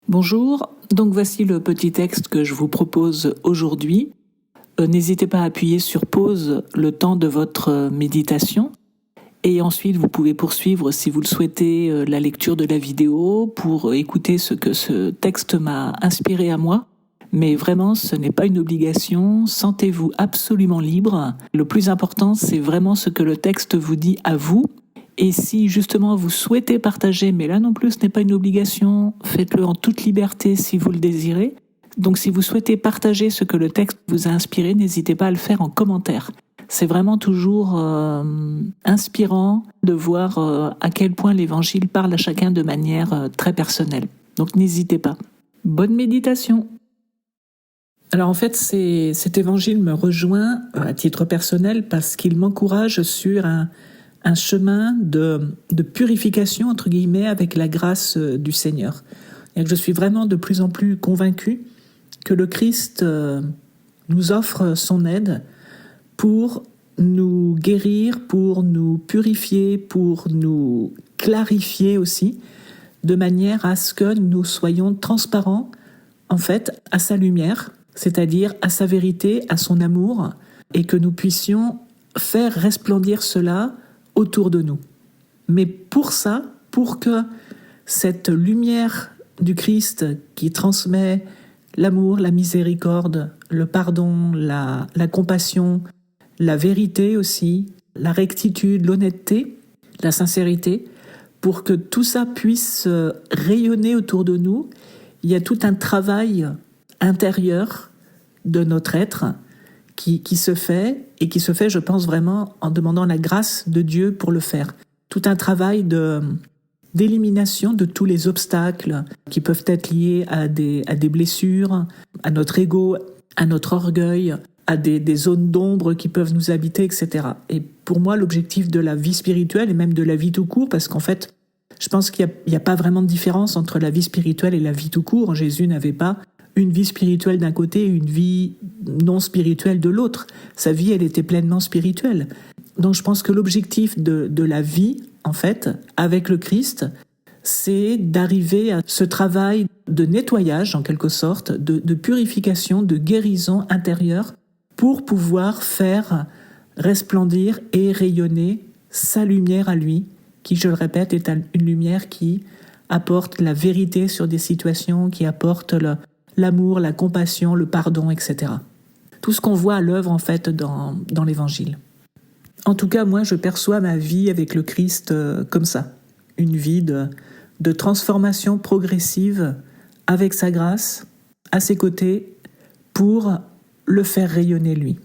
Bonjour, donc voici le petit texte que je vous propose aujourd'hui. N'hésitez pas à appuyer sur pause le temps de votre méditation et ensuite vous pouvez poursuivre si vous le souhaitez la lecture de la vidéo pour écouter ce que ce texte m'a inspiré à moi. Mais vraiment, ce n'est pas une obligation, sentez-vous absolument libre. Le plus important, c'est vraiment ce que le texte vous dit à vous. Et si justement vous souhaitez partager, mais là non plus ce n'est pas une obligation, faites-le en toute liberté si vous le désirez. Donc si vous souhaitez partager ce que le texte vous a inspiré, n'hésitez pas à le faire en commentaire. C'est vraiment toujours inspirant de voir à quel point l'Évangile parle à chacun de manière très personnelle. Donc n'hésitez pas. Bonne méditation. Alors en fait, cet Évangile me rejoint à titre personnel parce qu'il m'encourage sur un chemin de purification, entre guillemets, avec la grâce du Seigneur. Et que je suis vraiment de plus en plus convaincue que le Christ nous offre son aide pour nous guérir, pour nous purifier, pour nous clarifier aussi, de manière à ce que nous soyons transparents, en fait, à sa lumière, c'est-à-dire à sa vérité, à son amour, et que nous puissions faire resplendir cela autour de nous. Mais pour ça, pour que cette lumière du Christ qui transmet l'amour, la miséricorde, le pardon, la compassion, la vérité aussi, la rectitude, l'honnêteté, la sincérité, pour que tout ça puisse rayonner autour de nous, il y a tout un travail intérieur de notre être qui se fait, et qui se fait, je pense, vraiment en demandant la grâce de Dieu pour le faire. Tout un travail d'élimination de tous les obstacles qui peuvent être liés à des blessures, à notre ego, à notre orgueil, à des zones d'ombre qui peuvent nous habiter, etc. Et pour moi, l'objectif de la vie spirituelle, et même de la vie tout court, parce qu'en fait, je pense qu'il n'y a pas vraiment de différence entre la vie spirituelle et la vie tout court. Jésus n'avait pas une vie spirituelle d'un côté et une vie non spirituelle de l'autre. Sa vie, elle était pleinement spirituelle. Donc je pense que l'objectif de la vie, en fait, avec le Christ, c'est d'arriver à ce travail de nettoyage, en quelque sorte, de purification, de guérison intérieure, pour pouvoir faire resplendir et rayonner sa lumière à lui, qui, je le répète, est une lumière qui apporte la vérité sur des situations, qui apporte l'amour, la compassion, le pardon, etc. Tout ce qu'on voit à l'œuvre, en fait, dans l'Évangile. En tout cas, moi, je perçois ma vie avec le Christ comme ça. Une vie de transformation progressive avec sa grâce, à ses côtés, pour le faire rayonner lui.